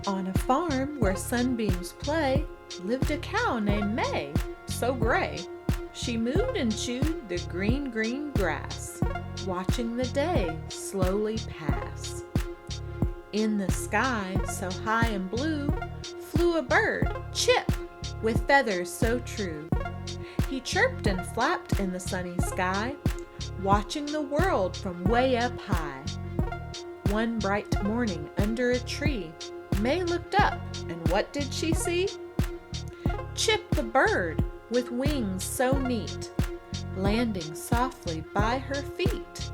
On a farm where sunbeams play lived a cow named May, so gray. She mooed and chewed the green, green grass, watching the day slowly pass. In the sky, so high and blue, flew a bird, Chip, with feathers so true. He chirped and flapped in the sunny sky, watching the world from way up high. One bright morning under a tree, May looked up, and what did she see? Chip the bird, with wings so neat, landing softly by her feet.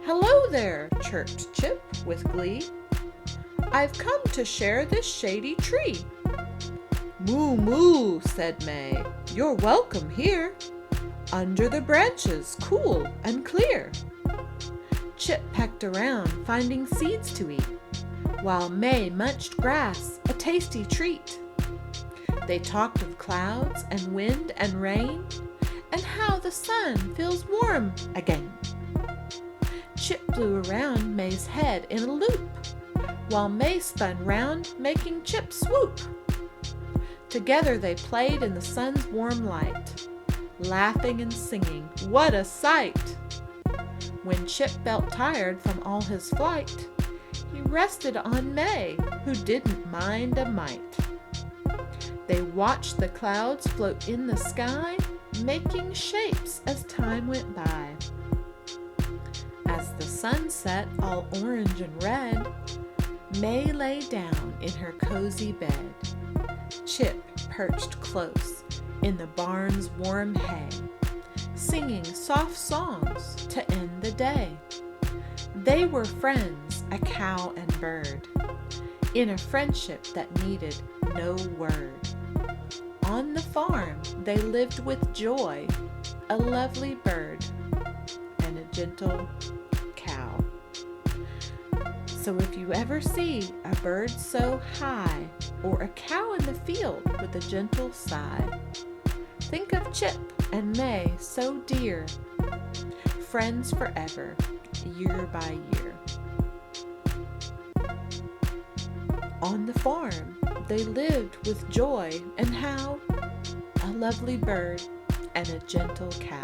"Hello there," chirped Chip with glee. "I've come to share this shady tree." "Moo, moo," said May, "you're welcome here, under the branches, cool and clear." Chip pecked around, finding seeds to eat, while May munched grass, a tasty treat. They talked of clouds and wind and rain, and how the sun feels warm again. Chip flew around May's head in a loop, while May spun round, making Chip swoop. Together they played in the sun's warm light, laughing and singing, what a sight! When Chip felt tired from all his flight, he rested on May, who didn't mind a mite. They watched the clouds float in the sky, making shapes as time went by. As the sun set all orange and red, May lay down in her cozy bed. Chip perched close in the barn's warm hay, singing soft songs to end the day. They were friends, a cow and bird, in a friendship that needed no word. On the farm they lived with joy, a lovely bird and a gentle cow. So if you ever see a bird so high, or a cow in the field with a gentle sigh, think of Chip and May so dear, friends forever, year by year. On the farm they lived with joy, and how a lovely bird and a gentle cow.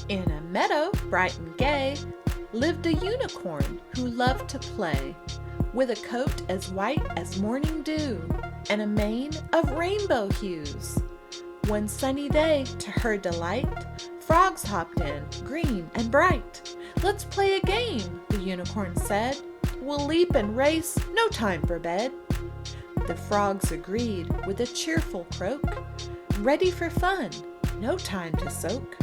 In a meadow bright and gay lived a unicorn who loved to play, with a coat as white as morning dew and a mane of rainbow hues. One sunny day, to her delight, frogs hopped in, green and bright. "Let's play a game," the unicorn said. "We'll leap and race, no time for bed." The frogs agreed with a cheerful croak, ready for fun, no time to soak.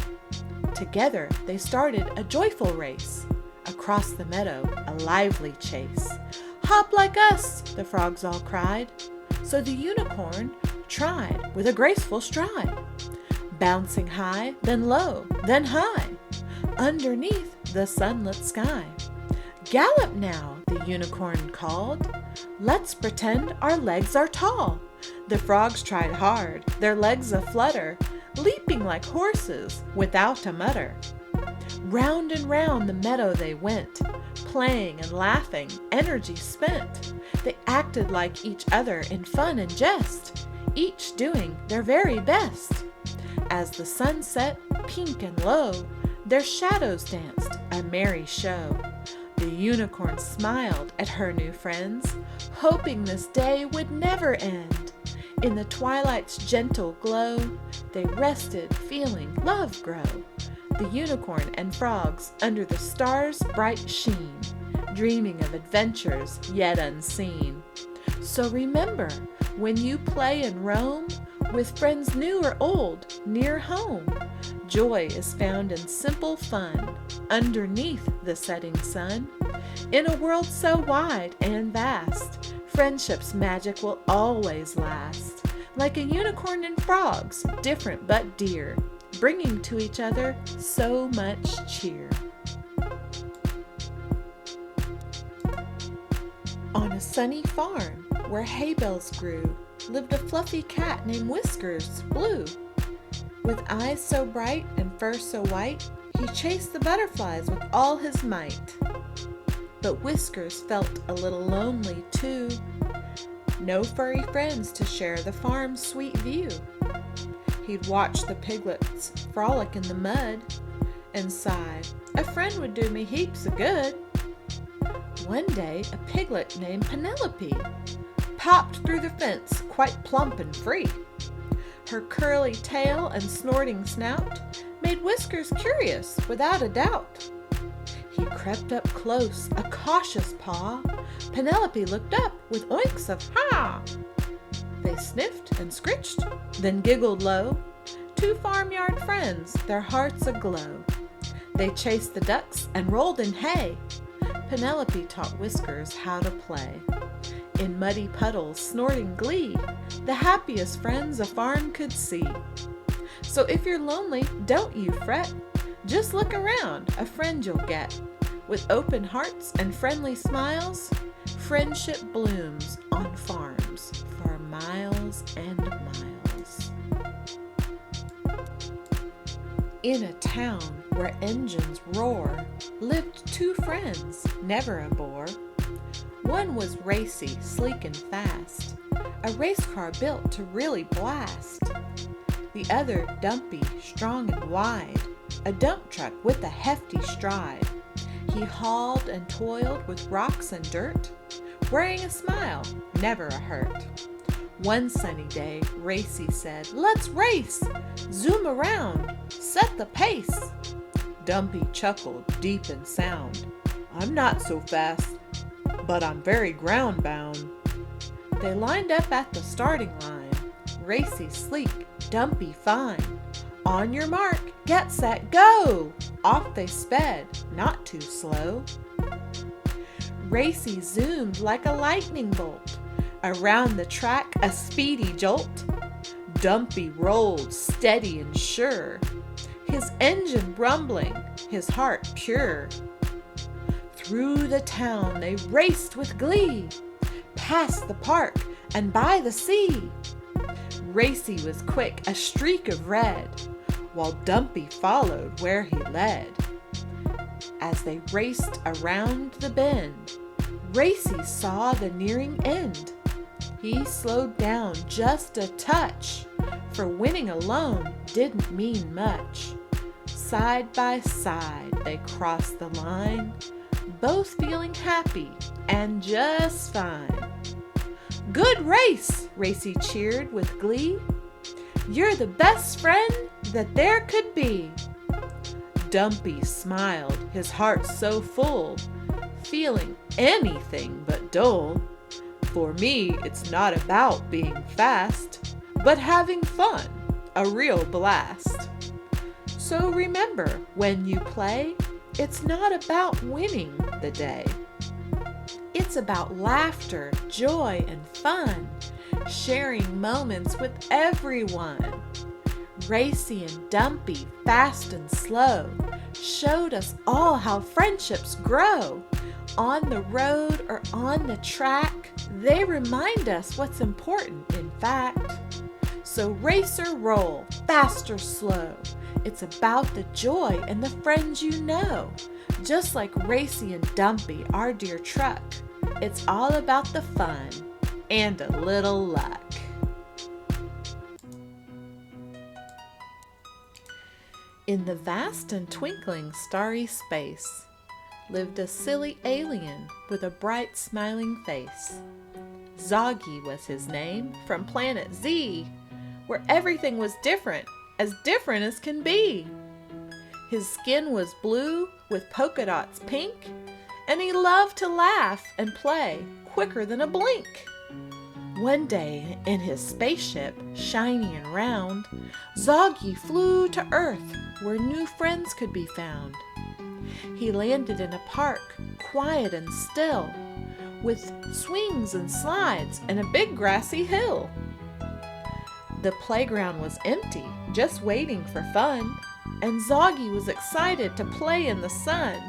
Together they started a joyful race, across the meadow a lively chase. "Hop like us," the frogs all cried. So the unicorn tried with a graceful stride, bouncing high, then low, then high, underneath the sunlit sky. "Gallop now," the unicorn called. "Let's pretend our legs are tall." The frogs tried hard, their legs a-flutter, leaping like horses without a mutter. Round and round the meadow they went, playing and laughing, energy spent. They acted like each other in fun and jest, each doing their very best. As the sun set, pink and low, their shadows danced, a merry show. The unicorn smiled at her new friends, hoping this day would never end. In the twilight's gentle glow, they rested, feeling love grow. The unicorn and frogs under the stars' bright sheen, dreaming of adventures yet unseen. So remember, when you play and roam, with friends new or old, near home, joy is found in simple fun, underneath the setting sun. In a world so wide and vast, friendship's magic will always last. Like a unicorn and frogs, different but dear, bringing to each other so much cheer. On a sunny farm where hay bales grew, lived a fluffy cat named Whiskers, blue. With eyes so bright and fur so white, He chased the butterflies with all his might. But Whiskers felt a little lonely too. No furry friends to share the farm's sweet view. He'd watch the piglets frolic in the mud and sigh, a friend would do me heaps of good. One day, a piglet named Penelope popped through the fence quite plump and free. Her curly tail and snorting snout made Whiskers curious without a doubt. He crept up close, a cautious paw. Penelope looked up with oinks of ha! They sniffed and scritched, then giggled low. Two farmyard friends, their hearts aglow. They chased the ducks and rolled in hay. Penelope taught Whiskers how to play. In muddy puddles, snorting glee, the happiest friends a farm could see. So if you're lonely, don't you fret. Just look around, a friend you'll get. With open hearts and friendly smiles, friendship blooms on farms for miles and miles. In a town where engines roar, lived two friends, never a bore. One was Racy, sleek and fast, a race car built to really blast. The other Dumpy, strong and wide, a dump truck with a hefty stride. He hauled and toiled with rocks and dirt, wearing a smile, never a hurt. One sunny day, Racy said, "Let's race! Zoom around, set the pace!" Dumpy chuckled deep and sound. "I'm not so fast, but I'm very ground bound." They lined up at the starting line, Racy sleek, Dumpy fine. On your mark, get set, go! Off they sped, not too slow. Racy zoomed like a lightning bolt. Around the track, a speedy jolt. Dumpy rolled steady and sure, his engine rumbling, his heart pure. Through the town they raced with glee, past the park and by the sea. Racy was quick, a streak of red, while Dumpy followed where he led. As they raced around the bend, Racy saw the nearing end. He slowed down just a touch, for winning alone didn't mean much. Side by side they crossed the line, both feeling happy and just fine. "Good race!" Racy cheered with glee. "You're the best friend that there could be." Dumpy smiled, his heart so full, feeling anything but dull. "For me, it's not about being fast, but having fun, a real blast." So remember, when you play, it's not about winning the day. It's about laughter, joy, and fun, sharing moments with everyone. Racy and Dumpy, fast and slow, showed us all how friendships grow. On the road or on the track, they remind us what's important, in fact. So race or roll, fast or slow, it's about the joy and the friends you know. Just like Racy and Dumpy, our dear truck, it's all about the fun and a little luck. In the vast and twinkling starry space lived a silly alien with a bright smiling face. Zoggy was his name, from planet Z, where everything was different as can be. His skin was blue with polka dots pink, and he loved to laugh and play quicker than a blink. One day, in his spaceship, shiny and round, Zoggy flew to Earth, where new friends could be found. He landed in a park, quiet and still, with swings and slides and a big grassy hill. The playground was empty, just waiting for fun, and Zoggy was excited to play in the sun.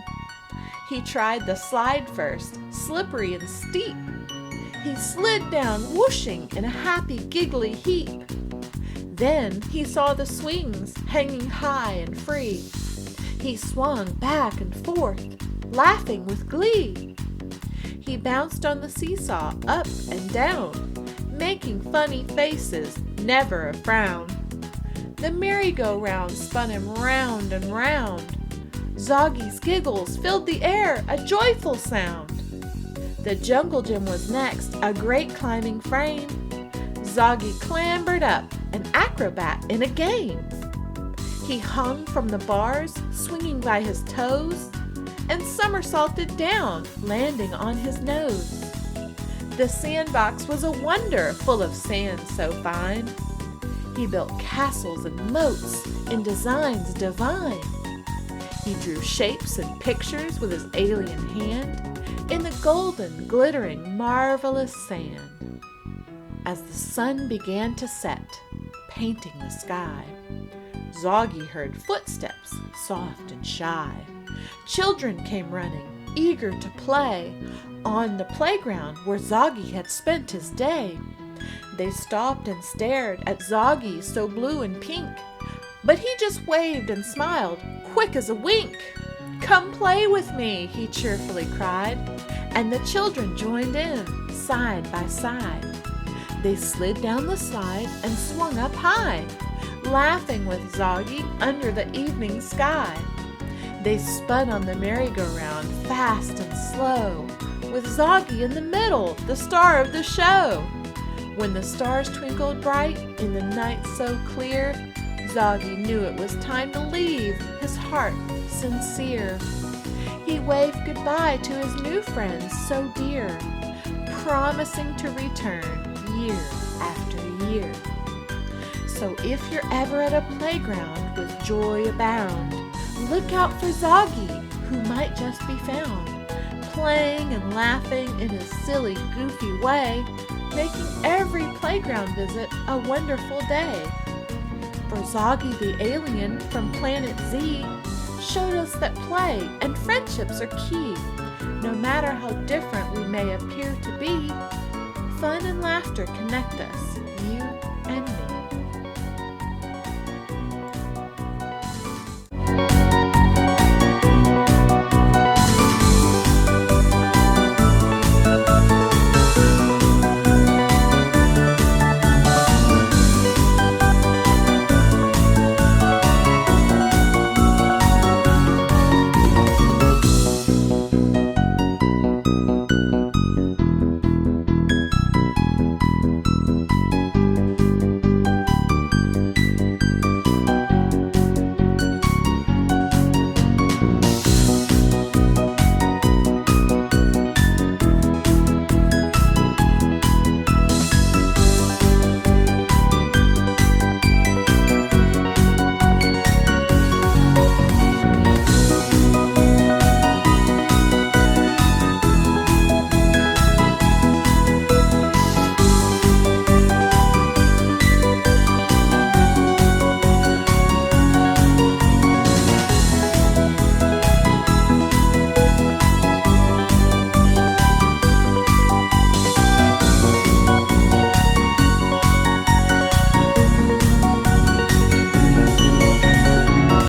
He tried the slide first, slippery and steep. He slid down, whooshing in a happy, giggly heap. Then he saw the swings hanging high and free. He swung back and forth, laughing with glee. He bounced on the seesaw up and down, making funny faces, never a frown. The merry-go-round spun him round and round. Zoggy's giggles filled the air, a joyful sound. The jungle gym was next, a great climbing frame. Zoggy clambered up, an acrobat in a game. He hung from the bars, swinging by his toes, and somersaulted down, landing on his nose. The sandbox was a wonder, full of sand so fine. He built castles and moats in designs divine. He drew shapes and pictures with his alien hand in the golden, glittering, marvelous sand. As the sun began to set, painting the sky, Zoggy heard footsteps, soft and shy. Children came running, eager to play, on the playground where Zoggy had spent his day. They stopped and stared at Zoggy so blue and pink, but he just waved and smiled, quick as a wink. "Come play with me," he cheerfully cried, and the children joined in, side by side. They slid down the slide and swung up high, laughing with Zoggy under the evening sky. They spun on the merry-go-round fast and slow, with Zoggy in the middle, the star of the show. When the stars twinkled bright in the night so clear, Zoggy knew it was time to leave, his heart sincere. He waved goodbye to his new friends so dear, promising to return year after year. So if you're ever at a playground with joy abound, look out for Zoggy, who might just be found, playing and laughing in his silly, goofy way, making every playground visit a wonderful day. For Zoggy the alien from planet Z showed us that play and friendships are key. No matter how different we may appear to be, fun and laughter connect us